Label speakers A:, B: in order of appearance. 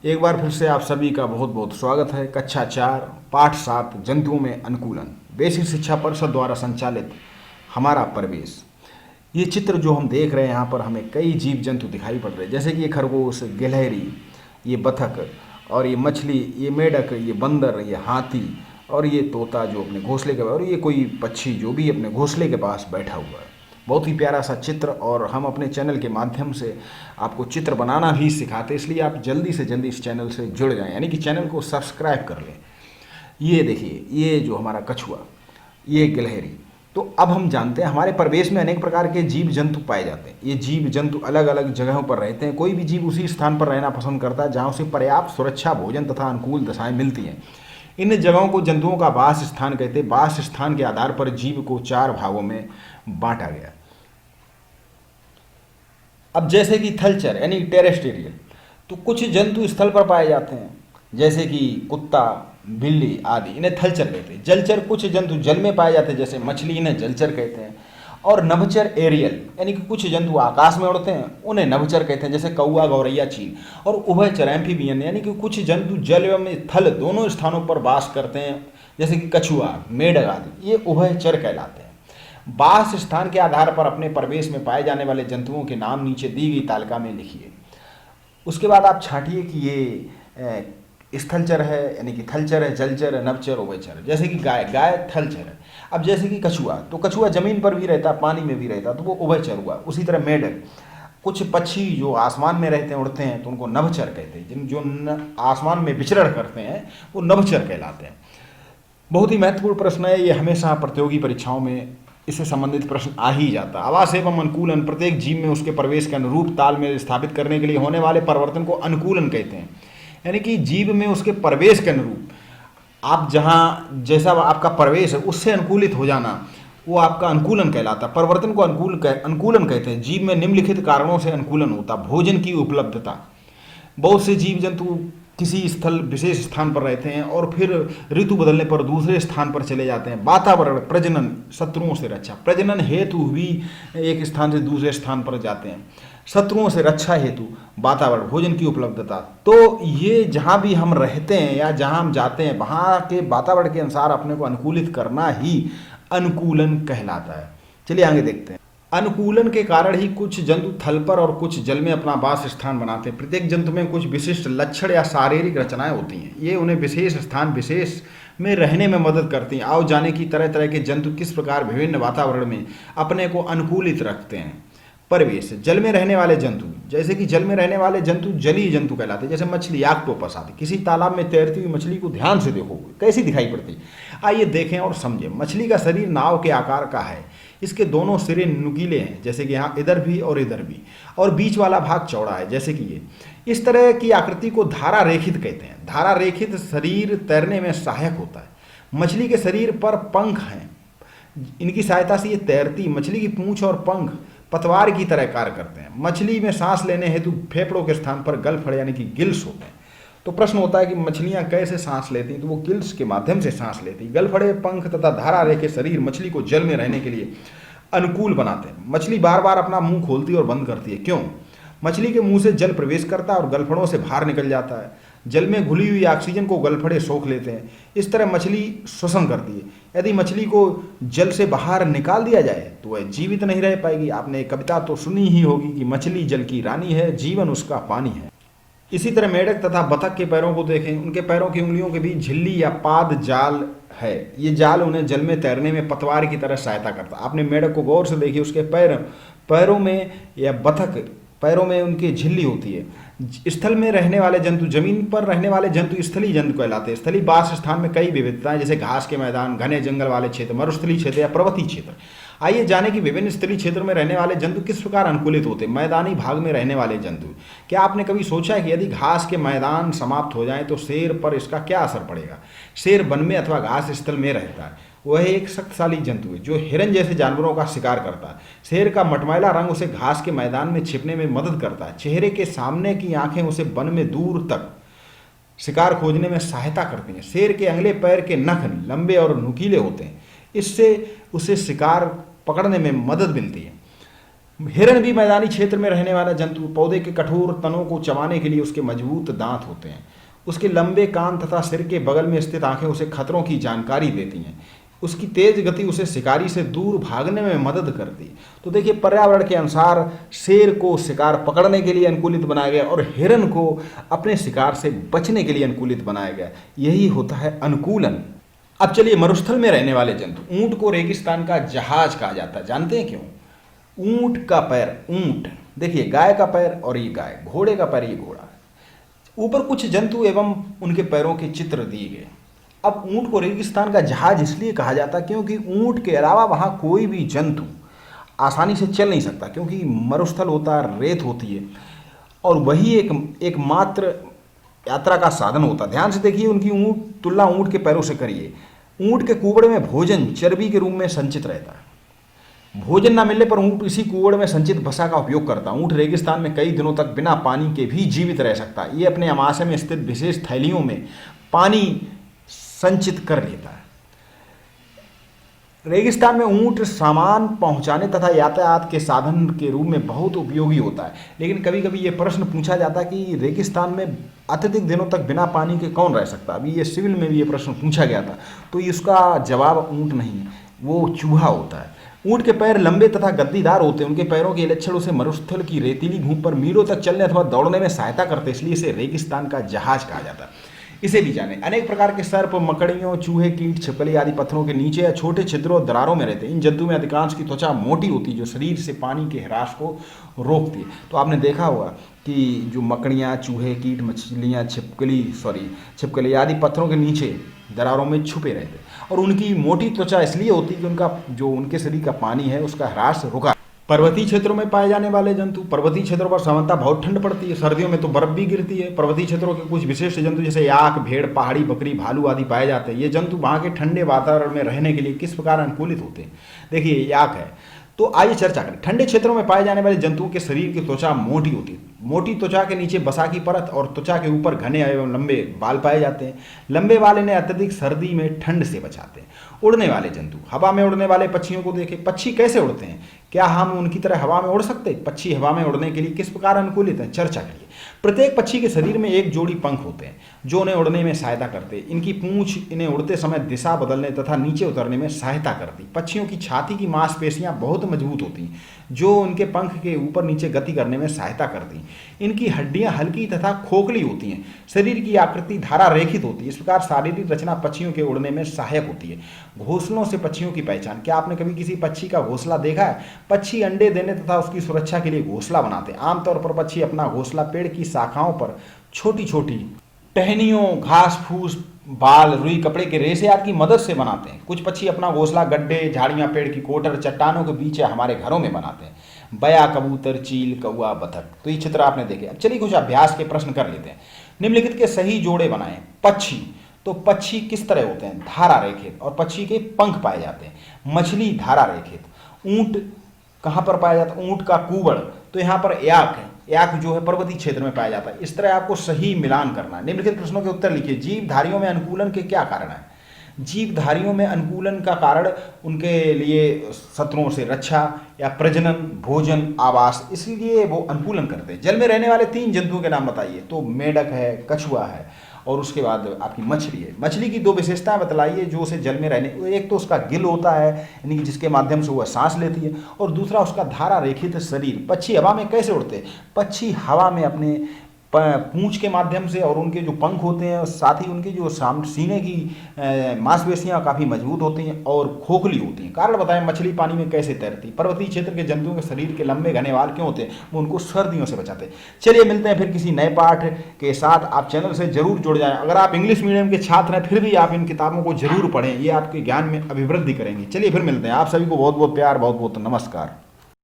A: एक बार फिर से आप सभी का बहुत बहुत स्वागत है। कक्षा 4 पाठ 7 जंतुओं में अनुकूलन बेसिक शिक्षा परिषद द्वारा संचालित हमारा प्रवेश। ये चित्र जो हम देख रहे हैं यहाँ पर हमें कई जीव जंतु दिखाई पड़ रहे हैं, जैसे कि ये खरगोश, गिलहरी, ये बतख और ये मछली, ये मेढक, ये बंदर, ये हाथी और ये तोता जो अपने घोंसले के, और ये कोई पक्षी जो भी अपने घोंसले के पास बैठा हुआ है। बहुत ही प्यारा सा चित्र, और हम अपने चैनल के माध्यम से आपको चित्र बनाना भी सिखाते हैं, इसलिए आप जल्दी से जल्दी इस चैनल से जुड़ जाएं, यानी कि चैनल को सब्सक्राइब कर लें। ये देखिए, ये जो हमारा कछुआ, ये गिलहरी। तो अब हम जानते हैं हमारे परिवेश में अनेक प्रकार के जीव जंतु पाए जाते हैं। ये जीव जंतु अलग अलग जगहों पर रहते हैं। कोई भी जीव उसी स्थान पर रहना पसंद करता है जहाँ उसे पर्याप्त सुरक्षा, भोजन तथा अनुकूल दशाएं मिलती हैं। इन जगहों को जंतुओं का वास स्थान कहते हैं। वास स्थान के आधार पर जीव को 4 भागों में बांटा गया। अब जैसे कि थलचर यानी टेरेस्टेरियल, तो कुछ जंतु स्थल पर पाए जाते हैं, जैसे कि कुत्ता, बिल्ली आदि, इन्हें थलचर कहते हैं। जलचर, कुछ जंतु जल में पाए जाते हैं, जैसे मछली, इन्हें जलचर कहते हैं। और नभचर एरियल, यानी कि कुछ जंतु आकाश में उड़ते हैं, उन्हें नभचर कहते हैं, जैसे कौआ, गौरैया, चील। और उभयचर एम्फीबियन, यानी कि कुछ जंतु जल एवं थल दोनों स्थानों पर वास करते हैं, जैसे कि कछुआ, मेढक आदि, ये उभयचर कहलाते हैं। वास स्थान के आधार पर अपने प्रवेश में पाए जाने वाले जंतुओं के नाम नीचे दी गई तालिका में लिखिए। उसके बाद आप छांटिए कि ये स्थलचर है, यानी कि थलचर है, जलचर है, नभचर, उभयचर। जैसे कि गाय, गाय थलचर है। अब जैसे कि कछुआ, तो कछुआ जमीन पर भी रहता, पानी में भी रहता, तो वो उभयचर हुआ। उसी तरह मेढक, कुछ पक्षी जो आसमान में रहते हैं, उड़ते हैं, तो उनको नभचर कहते हैं। जिन जो आसमान में विचरण करते हैं वो नभचर कहलाते हैं। बहुत ही महत्वपूर्ण प्रश्न है ये, हमेशा प्रतियोगी परीक्षाओं में इससे संबंधित प्रश्न आ ही जाता। आवास एवं अनुकूलन, प्रत्येक जीव में उसके प्रवेश के अनुरूप तालमेल स्थापित करने के लिए होने वाले परिवर्तन को अनुकूलन कहते हैं। यानी कि जीव में उसके प्रवेश के अनुरूप आप जहाँ जैसा आपका प्रवेश है उससे अनुकूलित हो जाना, वो आपका अनुकूलन कहलाता है। परिवर्तन को अनुकूलन कहते हैं। जीव में निम्नलिखित कारणों से अनुकूलन होता। भोजन की उपलब्धता, बहुत से जीव जंतु किसी स्थल विशेष स्थान पर रहते हैं और फिर ऋतु बदलने पर दूसरे स्थान पर चले जाते हैं। वातावरण, प्रजनन, शत्रुओं से रक्षा, प्रजनन हेतु भी एक स्थान से दूसरे स्थान पर जाते हैं। शत्रुओं से रक्षा हेतु वातावरण, भोजन की उपलब्धता। तो ये जहाँ भी हम रहते हैं या जहाँ हम जाते हैं, वहाँ के वातावरण के अनुसार अपने को अनुकूलित करना ही अनुकूलन कहलाता है। चलिए आगे देखते हैं। अनुकूलन के कारण ही कुछ जंतु थल पर और कुछ जल में अपना वास स्थान बनाते हैं। प्रत्येक जंतु में कुछ विशिष्ट लक्षण या शारीरिक रचनाएं होती हैं। ये उन्हें विशेष स्थान विशेष में रहने में मदद करती हैं। आओ जाने की तरह तरह के जंतु किस प्रकार विभिन्न वातावरण में अपने को अनुकूलित रखते हैं। परिवेश, जल में रहने वाले जंतु, जैसे कि जल में रहने वाले जंतु जलीय जंतु कहलाते हैं, जैसे मछली, ऑक्टोपस आदि। किसी तालाब में तैरती हुई मछली को ध्यान से देखो, कैसी दिखाई पड़ती। आइए देखें और समझें। मछली का शरीर नाव के आकार का है। इसके दोनों सिरे नुकीले हैं, जैसे कि यहाँ इधर भी और इधर भी, और बीच वाला भाग चौड़ा है, जैसे कि ये। इस तरह की आकृति को धारा रेखित कहते हैं। धारा रेखित शरीर तैरने में सहायक होता है। मछली के शरीर पर पंख हैं, इनकी सहायता से ये तैरती। मछली की पूंछ और पंख पतवार की तरह कार्य करते हैं। मछली में सांस लेने हेतु फेफड़ों के स्थान पर गलफड़े यानी कि गिल्स होते हैं। तो प्रश्न होता है कि मछलियां कैसे सांस लेती हैं, तो वो गिल्स के माध्यम से सांस लेती। गलफड़े, पंख तथा धारा रेखे शरीर मछली को जल में रहने के लिए अनुकूल बनाते हैं। मछली बार बार अपना मुंह खोलती और बंद करती है। क्यों? मछली के मुंह से जल प्रवेश करता है और गलफड़ों से बाहर निकल जाता है। जल में घुली हुई ऑक्सीजन को गलफड़े सोख लेते हैं। इस तरह मछली श्वसन करती है। यदि मछली को जल से बाहर निकाल दिया जाए तो वह जीवित नहीं रह पाएगी। आपने एक कविता तो सुनी ही होगी कि मछली जल की रानी है, जीवन उसका पानी है। इसी तरह मेढक तथा बतख के पैरों को देखें। उनके पैरों की उंगलियों के बीच झिल्ली या पाद जाल है। ये जाल उन्हें जल में तैरने में पतवार की तरह सहायता करता है। आपने मेढक को गौर से देखिए, उसके पैरों में या बतख पैरों में उनकी झिल्ली होती है। स्थल में रहने वाले जंतु, जमीन पर रहने वाले जंतु स्थलीय जंतु कहलाते हैं। स्थलीय वास स्थान में कई विविधताएं, जैसे घास के मैदान, घने जंगल वाले क्षेत्र, मरुस्थलीय क्षेत्र या पर्वतीय क्षेत्र। आइए जाने कि विभिन्न स्थलीय क्षेत्र में रहने वाले जंतु किस प्रकार अनुकूलित होते हैं। मैदानी भाग में रहने वाले जंतु, क्या आपने कभी सोचा है कि यदि घास के मैदान समाप्त हो जाएं तो शेर पर इसका क्या असर पड़ेगा? शेर वन में अथवा घास स्थल में रहता है। वह एक शक्तिशाली जंतु है जो हिरन जैसे जानवरों का शिकार करता है। शेर का मटमैला रंग उसे घास के मैदान में छिपने में मदद करता है। चेहरे के सामने की आंखें उसे वन में दूर तक शिकार खोजने में सहायता करती हैं। शेर के अगले पैर के नख लंबे और नुकीले होते हैं, इससे उसे शिकार पकड़ने में मदद मिलती है। हिरण भी मैदानी क्षेत्र में रहने वाला जंतु। पौधे के कठोर तनों को चबाने के लिए उसके मजबूत दांत होते हैं। उसके लंबे कान तथा सिर के बगल में स्थित आंखें उसे खतरों की जानकारी देती हैं। उसकी तेज गति उसे शिकारी से दूर भागने में मदद करती है। तो देखिए, पर्यावरण के अनुसार शेर को शिकार पकड़ने के लिए अनुकूलित बनाया गया और हिरण को अपने शिकार से बचने के लिए अनुकूलित बनाया गया। यही होता है अनुकूलन। अब चलिए, मरुस्थल में रहने वाले जंतु। ऊंट को रेगिस्तान का जहाज कहा जाता है। जानते हैं क्यों? ऊंट का पैर, ऊंट देखिए, गाय का पैर और ये गाय, घोड़े का पैर ये घोड़ा। ऊपर कुछ जंतु एवं उनके पैरों के चित्र दिए गए। अब ऊंट को रेगिस्तान का जहाज इसलिए कहा जाता है क्योंकि ऊंट के अलावा वहां कोई भी जंतु आसानी से चल नहीं सकता, क्योंकि मरुस्थल होता है, रेत होती है, और वही एकमात्र यात्रा का साधन होता है। ध्यान से देखिए, उनकी तुलना ऊंट के पैरों से करिए। ऊंट के कुबड़े में भोजन चर्बी के रूप में संचित रहता है। भोजन ना मिलने पर ऊंट इसी कुबड़ में संचित भसा का उपयोग करता है। ऊंट रेगिस्तान में कई दिनों तक बिना पानी के भी जीवित रह सकता है। ये अपने आमाशय में स्थित विशेष थैलियों में पानी संचित कर लेता है। रेगिस्तान में ऊंट सामान पहुंचाने तथा यातायात के साधन के रूप में बहुत उपयोगी होता है। लेकिन कभी कभी ये प्रश्न पूछा जाता है कि रेगिस्तान में अत्यधिक दिनों तक बिना पानी के कौन रह सकता है। अभी ये सिविल में भी ये प्रश्न पूछा गया था, तो इसका जवाब ऊंट नहीं, वो चूहा होता है। ऊंट के पैर लंबे तथा गद्दीदार होते हैं। उनके पैरों के लक्षण उसे मरुस्थल की रेतीली भूमि पर मीलों तक चलने अथवा दौड़ने में सहायता करते, इसलिए इसे रेगिस्तान का जहाज कहा जाता है। इसे भी जाने, अनेक प्रकार के सर्प, मकड़ियों, चूहे, कीट, छिपकली आदि पत्थरों के नीचे या छोटे छिद्रों और दरारों में रहते हैं। इन जंतुओं में अधिकांश की त्वचा मोटी होती है, जो शरीर से पानी के ह्रास को रोकती है। तो आपने देखा होगा कि जो मकड़ियाँ, चूहे, कीट, मछलियाँ, छिपकली आदि पत्थरों के नीचे दरारों में छुपे रहते हैं, और उनकी मोटी त्वचा इसलिए होती है कि उनका जो उनके शरीर का पानी है उसका ह्रास रुका। पर्वतीय क्षेत्रों में पाए जाने वाले जंतु। पर्वतीय क्षेत्रों पर सामान्यतः बहुत ठंड पड़ती है, सर्दियों में तो बर्फ भी गिरती है। पर्वतीय क्षेत्रों के कुछ विशिष्ट जंतु जैसे याक, भेड़, पहाड़ी बकरी, भालू आदि पाए जाते हैं। ये जंतु वहाँ के ठंडे वातावरण में रहने के लिए किस प्रकार अनुकूलित होते हैं? देखिए, याक है, तो आइए चर्चा करें। ठंडे क्षेत्रों में पाए जाने वाले जंतुओं के शरीर की त्वचा मोटी होती है। मोटी त्वचा के नीचे बसा की परत और त्वचा के ऊपर घने एवं लंबे बाल पाए जाते हैं। लंबे बाल इन्हें अत्यधिक सर्दी में ठंड से बचाते हैं। उड़ने वाले जंतु। हवा में उड़ने वाले पक्षियों को देखें। पक्षी कैसे उड़ते हैं? क्या हम उनकी तरह हवा में उड़ सकते? पक्षी हवा में उड़ने के लिए किस प्रकार अनुकूलित हैं? चर्चा करिए। प्रत्येक पक्षी के शरीर में एक जोड़ी पंख होते हैं जो उन्हें उड़ने में सहायता करते हैं। इनकी पूंछ इन्हें उड़ते समय दिशा बदलने तथा नीचे उतरने में सहायता करती। पक्षियों की छाती की मांसपेशियां बहुत मजबूत होती हैं, जो उनके पंख के ऊपर नीचे गति करने में सहायता करती। इनकी हड्डियां हल्की तथा खोखली होती हैं। शरीर की आकृति धारा रेखित होती है। इस प्रकार शारीरिक रचना पक्षियों के उड़ने में सहायक होती है। घोंसलों से पक्षियों की पहचान। क्या आपने कभी किसी पक्षी का घोंसला देखा है? पक्षी अंडे देने तथा उसकी सुरक्षा के लिए घोंसला बनाते हैं। आमतौर पर पक्षी अपना घोंसला पेड़ की शाखाओं पर छोटी छोटी टहनियों, घास फूस, बाल, रुई, कपड़े के रेशे आदि की मदद से बनाते हैं। कुछ पक्षी अपना घोंसला गड्ढे, झाड़ियां, पेड़ की कोटर, चट्टानों के बीच या हमारे घरों में बनाते हैं। बया, कबूतर, चील, कौवा, बतख। तो ये चित्र आपने देखे। अब चलिए कुछ अभ्यास के प्रश्न कर लेते हैं। निम्नलिखित के सही जोड़े बनाएं। पक्षी, तो पक्षी किस तरह होते हैं? धारा रेखित, और पक्षी के पंख पाए जाते हैं। मछली धारा रेखित। ऊंट कहाँ पर पाया जाता है? ऊंट का कुबड़, तो यहाँ पर याक है। याक जो है पर्वतीय क्षेत्र में पाया जाता है। इस तरह आपको सही मिलान करना है। निम्नलिखित प्रश्नों के उत्तर लिखिए। जीवधारियों में अनुकूलन के क्या कारण है? जीवधारियों में अनुकूलन का कारण उनके लिए शत्रुओं से रक्षा या प्रजनन, भोजन, आवास, इसलिए वो अनुकूलन करते हैं। जल में रहने वाले 3 जंतुओं के नाम बताइए। तो मेढक है, कछुआ है, और उसके बाद आपकी मछली है। मछली की 2 विशेषताएं बतलाइए जो उसे जल में रहने। एक तो उसका गिल होता है, यानी कि जिसके माध्यम से वह सांस लेती है, और दूसरा उसका धारा रेखित शरीर। पक्षी हवा में कैसे उड़ते हैं? पक्षी हवा में अपने पूंछ के माध्यम से, और उनके जो पंख होते हैं, साथ ही उनके जो सीने की मांसपेशियां काफ़ी मजबूत होती हैं और खोखली होती हैं। कारण बताएं, मछली पानी में कैसे तैरती? पर्वतीय क्षेत्र के जंतुओं के शरीर के लंबे घने बाल क्यों होते हैं? वो उनको सर्दियों से बचाते हैं। चलिए मिलते हैं फिर किसी नए पाठ के साथ। आप चैनल से जरूर जुड़ जाएं। अगर आप इंग्लिश मीडियम के छात्र हैं फिर भी आप इन किताबों को जरूर पढ़ें, ये आपके ज्ञान में अभिवृद्धि करेंगी। चलिए फिर मिलते हैं। आप सभी को बहुत बहुत प्यार, बहुत बहुत नमस्कार।